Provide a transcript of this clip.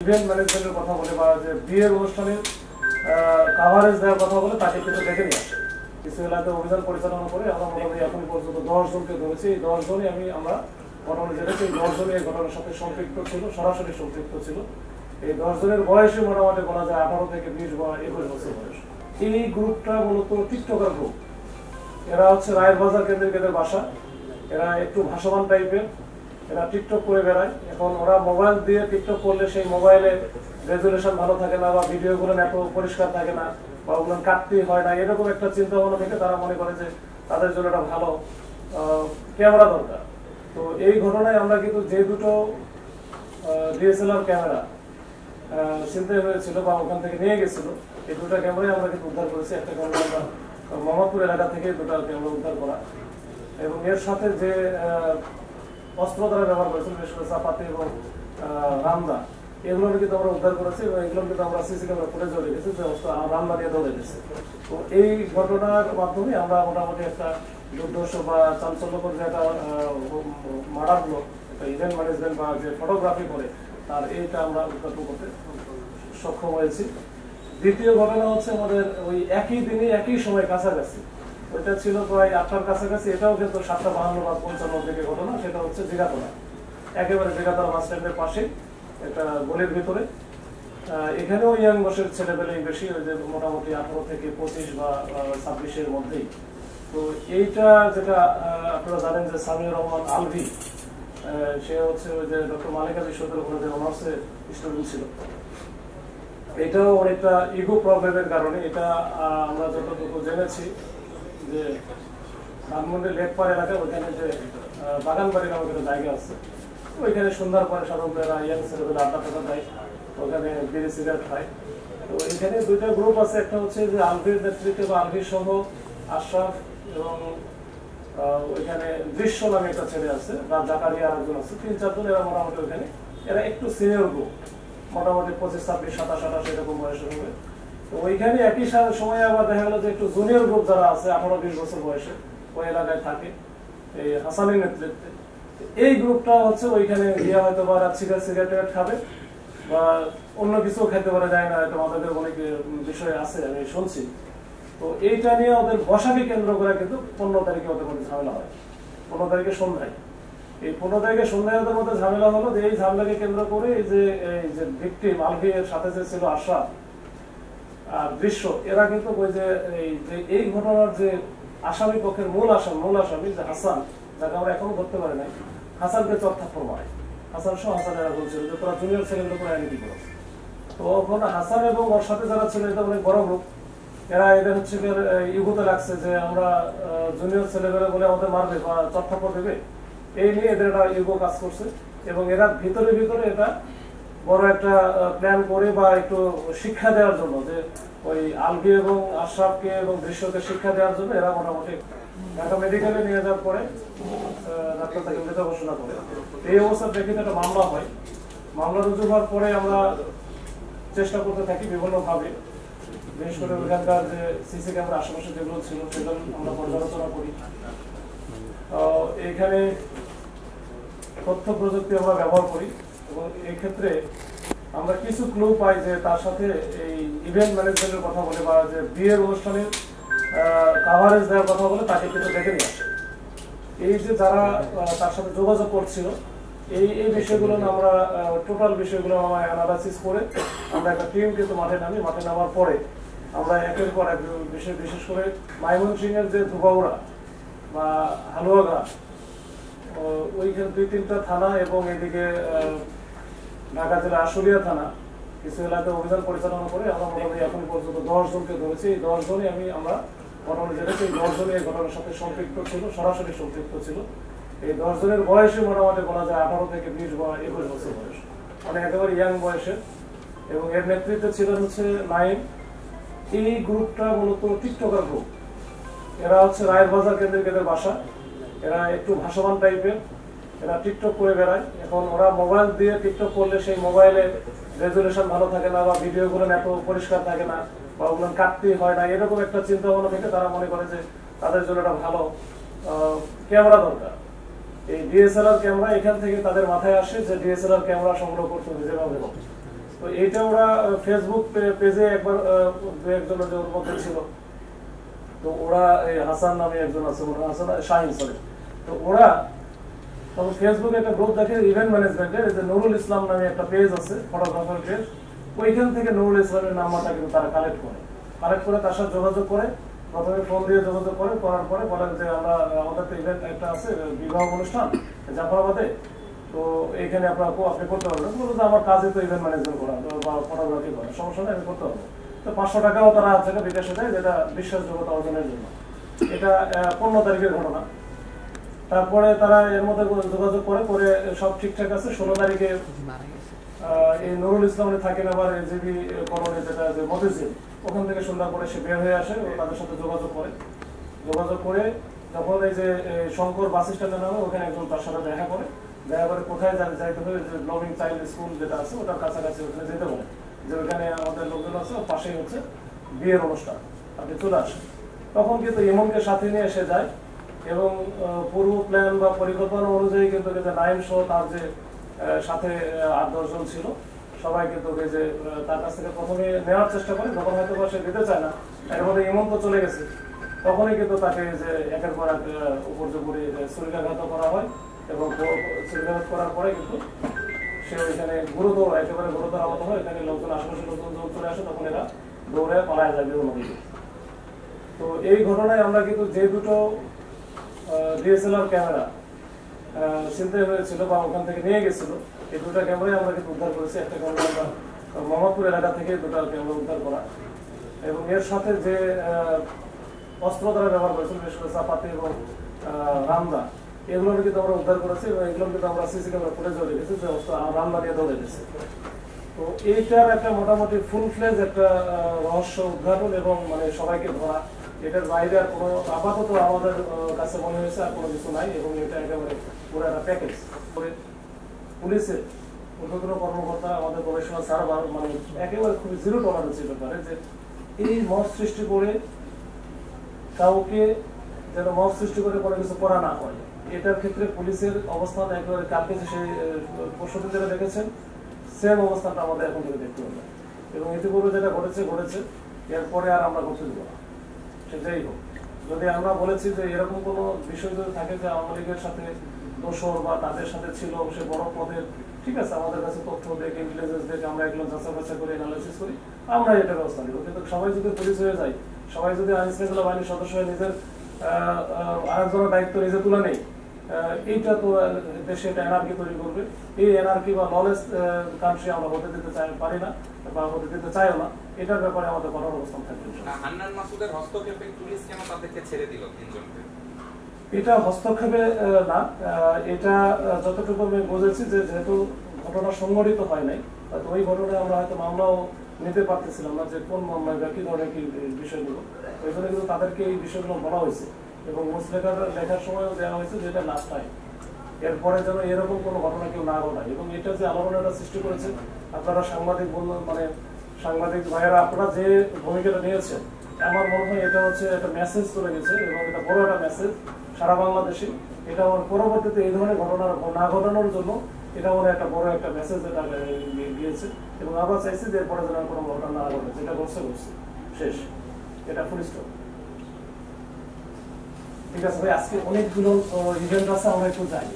Event ম্যানেজমেন্টের কথা বলে বা যে বিয়ের অনুষ্ঠানের কাভারেজ দেওয়ার কথা বলে তাকে কিন্তু ডেকে নিয়ে আসে। কিছু এলাকায় অভিযান পরিচালনা করে আমরা মোটামুটি এখন পর্যন্ত 10 জনকে ধরেছি। এই 10 জনই আমরা মোটামুটি জেনেছি 10 জনই এই ঘটনার সাথে সম্পৃক্ত ছিল, সরাসরি সম্পৃক্ত ছিল। এই 10 জনের বয়সে মোটামুটি বলা যায় 18 থেকে 20 বা 21 বছর বয়স। এই গ্রুপটা মূলত টিকটকার গ্রুপ। এরা হচ্ছে রায়ের বাজার কেন্দ্রিক এদের বাসা। এরা একটু ভাসমান টাইপের, এরা টিকটক করে বেড়ায়। এখন ওরা মোবাইল দিয়ে টিকটক করলে সেই মোবাইলে রেজুলেশন ভালো থাকে না বা ভিডিওগুলো এত পরিষ্কার থাকে না বা ওগুলো কাটতেই হয় না, এরকম একটা চিন্তা ভাবনা থেকে তারা মনে করে যে তাদের জন্য একটা ভালো ক্যামেরা দরকার। তো এই ঘটনায় আমরা কিন্তু যে দুটো ডিএসএলআর ক্যামেরা ছিনতাই হয়েছিল বা ওখান থেকে নিয়ে গেছিল, এই দুটো ক্যামেরাই আমরা কিন্তু উদ্ধার করেছি। একটা ক্যামেরা আমরা মোহাম্মদপুর এলাকা থেকে দুটো ক্যামেরা উদ্ধার করা, এবং এর সাথে যে অস্ত্র তারা ব্যবহার করেছিল, বিশেষ করে চাপাতি এবং রামদা, এগুলো কিন্তু আমরা উদ্ধার করেছি এবং এগুলো কিন্তু আমরা সিসি ক্যামেরা ফুটেজও রেখেছি যে রামদা দিয়ে ধরে গেছে। তো এই ঘটনার মাধ্যমে আমরা মোটামুটি একটা দুর্দর্শ বা চাঞ্চল্যকর যে একটা মার্ডার হলো, একটা ইভেন্ট ম্যানেজমেন্ট বা যে ফটোগ্রাফি করে তার এইটা আমরা উদ্ঘাটন করতে সক্ষম হয়েছি। দ্বিতীয় ঘটনা হচ্ছে আমাদের ওই একই দিনে একই সময় কাছাকাছি, ওইটা ছিল প্রায় 8টার কাছাকাছি। এটাও কিন্তু 7:52 বা 55 থেকে ঘটনা। সেটা হচ্ছে জিগাতলা, একেবারে জিগাতলা বাস স্ট্যান্ডের পাশে একটা গলির ভিতরে। এখানেও ইয়াং বয়সের ছেলেপেলেই বেশি, ওই যে মোটামুটি 18 থেকে 25 বা 26-এর মধ্যেই। তো এইটা যেটা আপনারা জানেন যে সামিউর রহমান আলভি, সে হচ্ছে ওই যে ডক্টর মালিকা বিশ্ববিদ্যালয়ের অনার্সের স্টুডেন্ট ছিল। এটাও অনেকটা ইগো প্রবলেমের কারণে, এটা আমরা যতটুকু জেনেছি যে ধানমন্ডি লেকপাড় এলাকায় ওইখানে যে বাগানবাড়ি নামক একটা জায়গা আছে, ওইখানে সন্ধ্যার পরে সাধারণত এরা ইয়াং ছেলেবেলা আড্ডা টাড্ডা দেয়, ওখানে বিড়ি সিগারেট খায়। তো এখানে দুইটা গ্রুপ আছে, একটা হচ্ছে যে আলভির নেতৃত্বে বা আলভির সহ আশরাফ এবং ওইখানে দৃশ্য নামে একটা ছেলে আছে, জাকারিয়া একজন আছে, 3-4 জন এরা মোটামুটি ওইখানে। এরা একটু সিনিয়র গ্রুপ, মোটামুটি 25, 26, 27, 28 এরকম বয়সের হবে। তো ওইখানে একই সময়ে আবার দেখা গেল যে একটু জুনিয়র গ্রুপ যারা আছে 18-20 বছর বয়সে ওই এলাকায় থাকে, এই হাসানের নেতৃত্বে। এই গ্রুপটা হচ্ছে ওইখানে গিয়ে হয়তো বা সিগারেট খাবে বা অন্য কিছু খেতে পারে, যায় না, হয়তো আমাদের অনেক বিষয় আছে আমি শুনছি। তো এইটা নিয়ে ওদের বসাকে কেন্দ্র করে কিন্তু 15 তারিখে ওদের মধ্যে ঝামেলা হয়। 15 তারিখে সন্ধ্যায়, এই 15 তারিখে সন্ধ্যায় ওদের মধ্যে ঝামেলা হলো। যে এই ঝামেলাকে কেন্দ্র করে এই যে ভিকটিম আলভি এর সাথে যে ছিল আশরাফ আর দৃশ্য, এরা কিন্তু ওই যে এই ঘটনার যে আসামি পক্ষের মূল আসামি যে হাসান, যাকে আমরা এখনো ধরতে পারি নাই, হাসানকে চর্থাপ্পর মারে। হাসান সহ হাসান এরা বলছিল যে তোরা জুনিয়র ছেলেগুলো করে আইনি কি করো। তো ওখানে হাসান এবং ওর সাথে যারা ছিল এটা অনেক বড় গ্রুপ, এরা এদের হচ্ছে ইগোতে লাগছে যে আমরা জুনিয়র ছেলেবেলা বলে আমাদের মারবে বা চর্থাপ্পর দেবে, এই নিয়ে এদের একটা ইগো কাজ করছে। এবং এরা ভিতরে এটা বড় একটা প্ল্যান করে বা একটু শিক্ষা দেওয়ার জন্য, যে ওই আলভি এবং আশরাফকে এবং দৃশ্যকে শিক্ষা দেওয়ার জন্য এরা মোটামুটি ঢাকা মেডিকেলে নিয়ে যাওয়ার পরে ডাক্তার তাকে মৃত ঘোষণা করে। এই অবস্থার প্রেক্ষিতে একটা মামলা হয়। মামলা রুজু হওয়ার পরে আমরা চেষ্টা করতে থাকি বিভিন্নভাবে, বিশেষ করে ওইখানকার যে সিসি ক্যামেরা আশেপাশে যেগুলো ছিল সেগুলো আমরা পর্যালোচনা করি। এইখানে তথ্য প্রযুক্তি আমরা ব্যবহার করি এবং এই ক্ষেত্রে আমরা কিছু ক্লু পাই যে তার সাথে এই ইভেন্ট ম্যানেজমেন্টের কথা বলে বা যে বিয়ের অনুষ্ঠানের কাভারেজ দেওয়ার কথা বলে তাকে কিন্তু ডেকে নিয়ে আসে। এই যে যারা তার সাথে যোগাযোগ করছিল, এই বিষয়গুলো আমরা টোটাল বিষয়গুলো আমরা অ্যানালাইসিস করে আমরা একটা টিম কিন্তু মাঠে নামার পরে আমরা একের পর এক বিশেষ করে ময়মনসিংহের যে ধুবাউড়া বা হালুয়াঘাট, ওইখানে 2-3টা থানা এবং এদিকে ঢাকা জেলা আশুলিয়া থানা কিছু এলাকায় অভিযান পরিচালনা করে আমরা মোটামুটি এখন পর্যন্ত 10 জনকে ধরেছি। এই 10 জনই আমরা মোটামুটি জেনেছি 10 জনই এই ঘটনার সাথে সম্পৃক্ত ছিল, সরাসরি সম্পৃক্ত ছিল। এই 10 জনের বয়সে মোটামুটি বলা যায় 18 থেকে 20 বা 21 বছর বয়স, মানে একেবারে ইয়াং বয়সের। এবং এর নেতৃত্বে ছিলেন হচ্ছে নাইম। এই গ্রুপটা মূলত টিকটকার গ্রুপ। এরা হচ্ছে রায়ের বাজার কেন্দ্রিক এদের বাসা। এরা একটু ভাসমান টাইপের, এরা টিকটক করে বেড়ায়। এখন ওরা মোবাইল দিয়ে টিকটক করলে সেই মোবাইলে রেজুলেশন ভালো থাকে না বা ভিডিওগুলো এত পরিষ্কার থাকে না বা ওগুলো কাটতেই হয় না, এরকম একটা চিন্তা ভাবনা থেকে তারা মনে করে যে তাদের জন্য একটা ভালো ক্যামেরা দরকার। এই ডিএসএলআর ক্যামেরা এখান থেকে তাদের মাথায় আসে যে ডিএসএলআর ক্যামেরা সংগ্রহ করতে হবে যেভাবে হোক। তো এইটা ওরা ফেসবুক পেজে একবার দু একজনের যে ওর মধ্যে ছিল, তো ওরা এই হাসান নামে একজন আছে, হাসান শাহিন, সরি, তো ওরা তখন ফেসবুকে একটা গ্রুপ দেখে ইভেন্ট ম্যানেজমেন্টের, যে নুরুল ইসলাম নামে একটা পেজ আছে, ফটোগ্রাফার পেজ, ওইখান থেকে নুরুল ইসলামের নাম্বারটা কিন্তু তারা কালেক্ট করে তার সাথে যোগাযোগ করে, প্রথমে ফোন দিয়ে যোগাযোগ করার পরে বলেন যে আমরা আমাদের তো ইভেন্ট একটা আছে, বিবাহ অনুষ্ঠান জাফরাবাদে, তো এইখানে আপনি করতে পারবেন। বলবো যে আমার কাজে তো ইভেন্ট ম্যানেজমেন্ট করা বা ফটোগ্রাফি করা, সমস্যা নেই, আমি করতে পারবো। তো 500 টাকাও তারা আপনাকে বিকাশে দেয়, যেটা বিশ্বাসযোগ্যতা অর্জনের জন্য। এটা 15 তারিখের ঘটনা। তারপরে তারা এর মধ্যে যোগাযোগ করে সব ঠিকঠাক আছে। 16 তারিখে এই নুরুল ইসলামের থাকেন আবার এজিবি কলোনি, যেটা যে মতিঝিল, ওখান থেকে সন্ধ্যা পরে সে বের হয়ে আসে, তাদের সাথে যোগাযোগ করে যখন এই যে শঙ্কর বাস স্ট্যান্ডে নামে, ওখানে একজন তার সাথে দেখা করে কোথায় যাইতে হবে, যে ব্লগিং চাইল্ড স্কুল যেটা আছে ওটার কাছাকাছি ওখানে যেতে বলে, যে ওখানে আমাদের লোকজন আছে, ওর পাশেই হচ্ছে বিয়ের অনুষ্ঠান, আপনি চলে আসেন। তখন কিন্তু ইমনকে সাথে নিয়ে এসে যায় এবং পূর্ব প্ল্যান বা পরিকল্পনা অনুযায়ী কিন্তু নাইম সহ তার যে সাথে 8-10 জন ছিল, সবাই কিন্তু যে তার কাছ থেকে প্রথমে নেওয়ার চেষ্টা করে, যখন হয়তো সে দিতে চায় না, এর মধ্যে ইমন তো চলে গেছে, তখনই কিন্তু তাকে যে একের পর এক উপর্যুপরি ছুরিকাঘাত করা হয় এবং ছুরিকাঘাত করার পরে কিন্তু সে ওইখানে একেবারে গুরুতর আহত হয়। এখানে লোকজন, আশেপাশের লোকজন যখন চলে আসে, তখন এরা দৌড়ে পালায় যায় বিভিন্ন দিকে। তো এই ঘটনায় আমরা কিন্তু যে দুটো ডিএসএলআর ক্যামেরা ছিনতাই হয়েছিল বা ওখান থেকে নিয়ে গেছিল, এই দুটো ক্যামেরাই আমরা কিন্তু উদ্ধার করেছি। একটা ক্যামেরা আমরা মোহাম্মদপুর এলাকা থেকে দুটো ক্যামেরা উদ্ধার করা, এবং এর সাথে যে অস্ত্র তারা ব্যবহার করেছিল, বিশেষ করে চাপাতি এবং রামদা, এগুলো কিন্তু আমরা উদ্ধার করেছি এবং এগুলো কিন্তু আমরা সিসি ক্যামেরা ফুটেজও রেখেছি, যে অস্ত্র রামদা দিয়ে ধরে গেছে। তো এইটার একটা মোটামুটি ফুল ফ্লেজ একটা রহস্য উদ্ঘাটন এবং মানে সবাইকে ধরা, এটার বাইরে আর কোনো আপাতত আমাদের কাছে মনে হয়েছে আর কোনো কিছু নাই, এবং এটা একেবারে পুরো একটা প্যাকেজ করে পুলিশের ঊর্ধ্বতন কর্মকর্তা, আমাদের প্রফেশনাল সার্ভার, মানে একেবারে খুবই জিরো টলারেন্স এই ব্যাপারে, যে এই মত সৃষ্টি করে কাউকে যেন মত সৃষ্টি করে কোনো কিছু করা না হয়। এটার ক্ষেত্রে পুলিশের অবস্থান একেবারে কালকে যে সেই পরশুদিন যেটা দেখেছেন, সেম অবস্থানটা আমাদের এখন থেকে দেখতে হবে, এবং ইতিপূর্বে যেটা ঘটেছে এরপরে আর আমরা করতে দেবো না। সেটাই হোক, যদি আমরা বলেছি যে এরকম কোনো বিষয় যদি থাকে যে আওয়ামী লীগের সাথে দোষর বা তাদের সাথে ছিল, সে বড় পদের, ঠিক আছে, আমাদের কাছে তথ্য দেখে, ইন্টেলিজেন্স দেখে আমরা এগুলো যাচাই করে অ্যানালাইসিস করি, আমরা এটা ব্যবস্থা নিব। কিন্তু সবাই যদি পুলিশ হয়ে যায়, সবাই যদি আইন শৃঙ্খলা বাহিনীর সদস্য হয়ে নিজের আরেকজনের দায়িত্ব নিজে তুলে নেই, এইটা তো দেশে একটা এনআরকি তৈরি করবে। এই এনআরকি বা ললেস কান্ট্রি আমরা হতে দিতে পারি না বা হতে দিতে চাইও না। এটার ব্যাপারে আমাদের কঠোর অবস্থান থাকবে। হান্নান মাসুদের হস্তক্ষেপে পুলিশ কেন তাদেরকে ছেড়ে দিল তিনজনকে? এটা হস্তক্ষেপে না, এটা যতটুকু আমি বুঝেছি যে যেহেতু ঘটনা সংঘটিত হয় নাই, তো ওই ঘটনায় আমরা হয়তো মামলাও নিতে পারতেছিলাম না, যে কোন মামলায় বা কি ধরনের কি বিষয়গুলো, ওই জন্য কিন্তু তাদেরকে এই বিষয়গুলো বলা হয়েছে এবং লেখার সময়ও দেওয়া হয়েছে যেটা লাস্ট টাইম, এরপরে যেন এরকম কোনো ঘটনা কেউ না ঘটায়। এবং এটা যে আলোড়নটা সৃষ্টি করেছে, আপনারা সাংবাদিক বললেন, মানে সাংবাদিক ভাইয়েরা আপনারা যে ভূমিকাটা নিয়েছেন, আমার মনে হয় এটা হচ্ছে একটা মেসেজ চলে গেছে এবং এটা বড় একটা মেসেজ সারা বাংলাদেশে। এটা আমার পরবর্তীতে এই ধরনের ঘটনা না ঘটানোর জন্য এটা মনে একটা বড় একটা মেসেজ এটা গিয়েছে, এবং আমরা চাইছি যে এরপরে যেন কোনো ঘটনা না ঘটে, যেটা ঘটছে শেষ, এটা ফুল স্টপ। ঠিক আছে ভাই, আজকে অনেকগুলো ইভেন্ট আছে, আমরা একটু যাই।